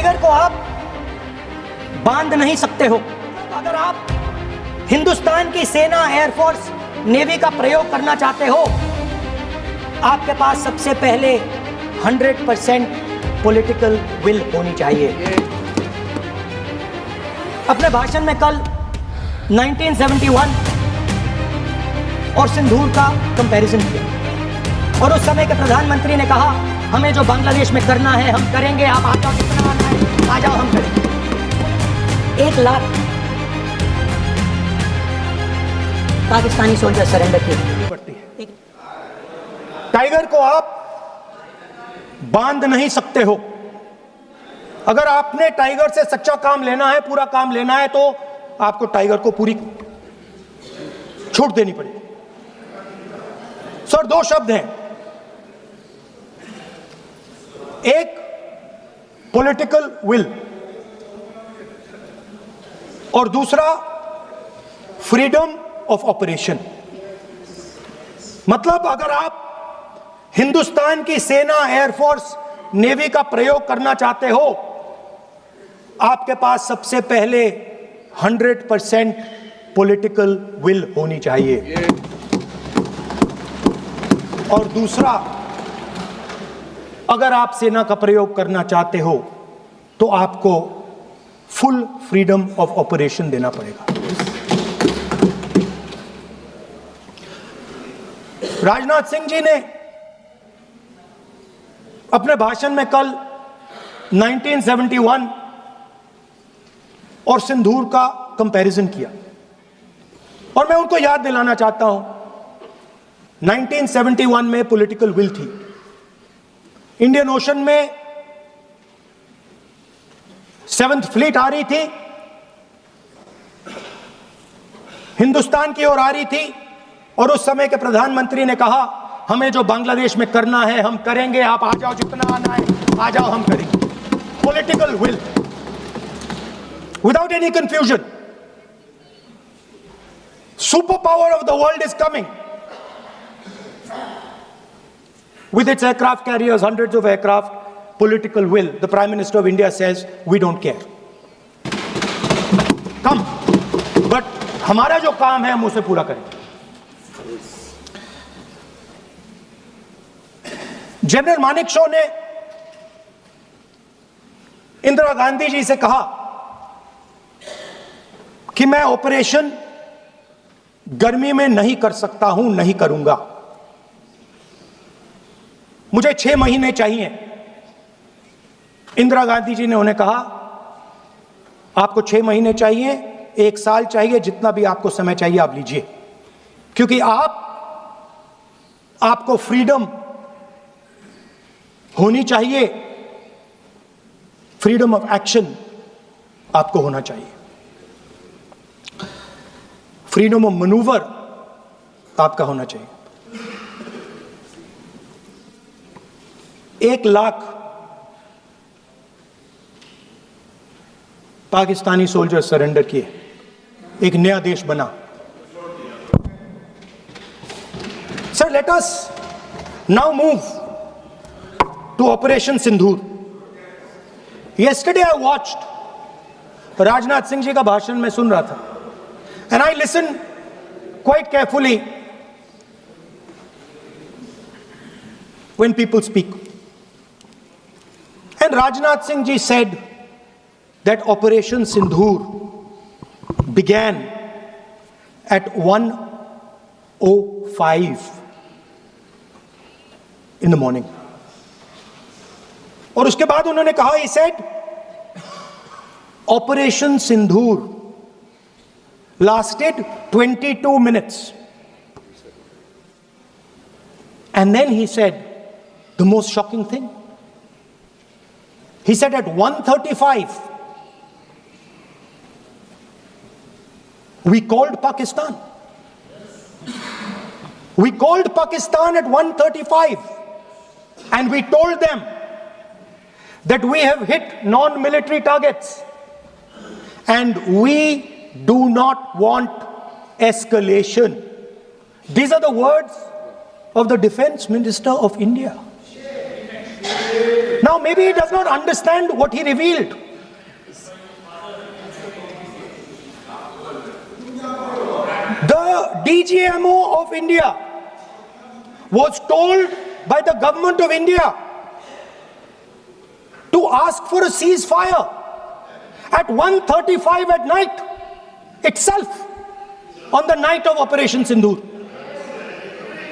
Tiger को आप बांध नहीं सकते हो। अगर आप हिंदुस्तान की सेना, एयरफोर्स, नेवी का प्रयोग करना चाहते हो, आपके पास सबसे पहले 100% पॉलिटिकल विल होनी चाहिए। अपने भाषण में कल 1971 और सिंदूर का कंपैरिजन किया और उस समय के प्रधानमंत्री ने कहा, हमें जो बांग्लादेश में करना है हम करेंगे, आप आ जाओ, जितना आना है आ जाओ, हम करेंगे। 1 लाख पाकिस्तानी सोल्जर सरेंडर किए पड़ती है। टाइगर को आप बांध नहीं सकते हो। अगर आपने टाइगर से सच्चा काम लेना है, पूरा काम लेना है, तो आपको टाइगर को पूरी छूट देनी पड़ेगी। सर, 2 शब्द हैं, एक पॉलिटिकल विल और दूसरा फ्रीडम ऑफ ऑपरेशन। मतलब अगर आप हिंदुस्तान की सेना, एयरफोर्स, नेवी का प्रयोग करना चाहते हो, आपके पास सबसे पहले 100% पॉलिटिकल विल होनी चाहिए और दूसरा, अगर आप सेना का प्रयोग करना चाहते हो तो आपको फुल फ्रीडम ऑफ ऑपरेशन देना पड़ेगा। राजनाथ सिंह जी ने अपने भाषण में कल 1971 और सिंदूर का कंपैरिजन किया और मैं उनको याद दिलाना चाहता हूं, 1971 में पॉलिटिकल विल थी। इंडियन ओशन में 7th फ्लीट आ रही थी, हिंदुस्तान की ओर आ रही थी और उस समय के प्रधानमंत्री ने कहा, हमें जो बांग्लादेश में करना है हम करेंगे, आप आ जाओ, जितना आना है आ जाओ, हम करेंगे। Political will without any confusion. Superpower of the world is coming with its aircraft carriers, hundreds of aircraft. Political will. The Prime Minister of India says we don't care. Come, but हमारा जो काम है हम उसे पूरा करेंगे। General Manekshaw ने इंदिरा गांधी जी से कहा कि मैं ऑपरेशन गर्मी में नहीं कर सकता हूं, नहीं करूंगा, मुझे 6 महीने चाहिए। इंदिरा गांधी जी ने उन्हें कहा, आपको 6 महीने चाहिए, 1 साल चाहिए, जितना भी आपको समय चाहिए आप लीजिए, क्योंकि आपको फ्रीडम होनी चाहिए, फ्रीडम ऑफ एक्शन आपको होना चाहिए, फ्रीडम ऑफ मैनूवर आपका होना चाहिए। 1 लाख पाकिस्तानी सोल्जर सरेंडर किए, एक नया देश बना। Sir, let us now move to Operation Sindoor. Yesterday I watched, Rajnath Singh ji का भाषण में सुन रहा था, and I listened quite carefully when people speak. And Rajnath Singh ji said that Operation Sindoor began at 1:05 in the morning. और उसके बाद उन्होंने कहा, he said, Operation Sindoor lasted 22 minutes. And then he said the most shocking thing. He said at 1:35 we called Pakistan. We called Pakistan at 1:35 and we told them that we have hit non-military targets and we do not want escalation. These are the words of the Defense Minister of India. Now, maybe he does not understand what he revealed. The DGMO of India was told by the government of India to ask for a ceasefire at 1:35 at night itself, on the night of Operation Sindoor.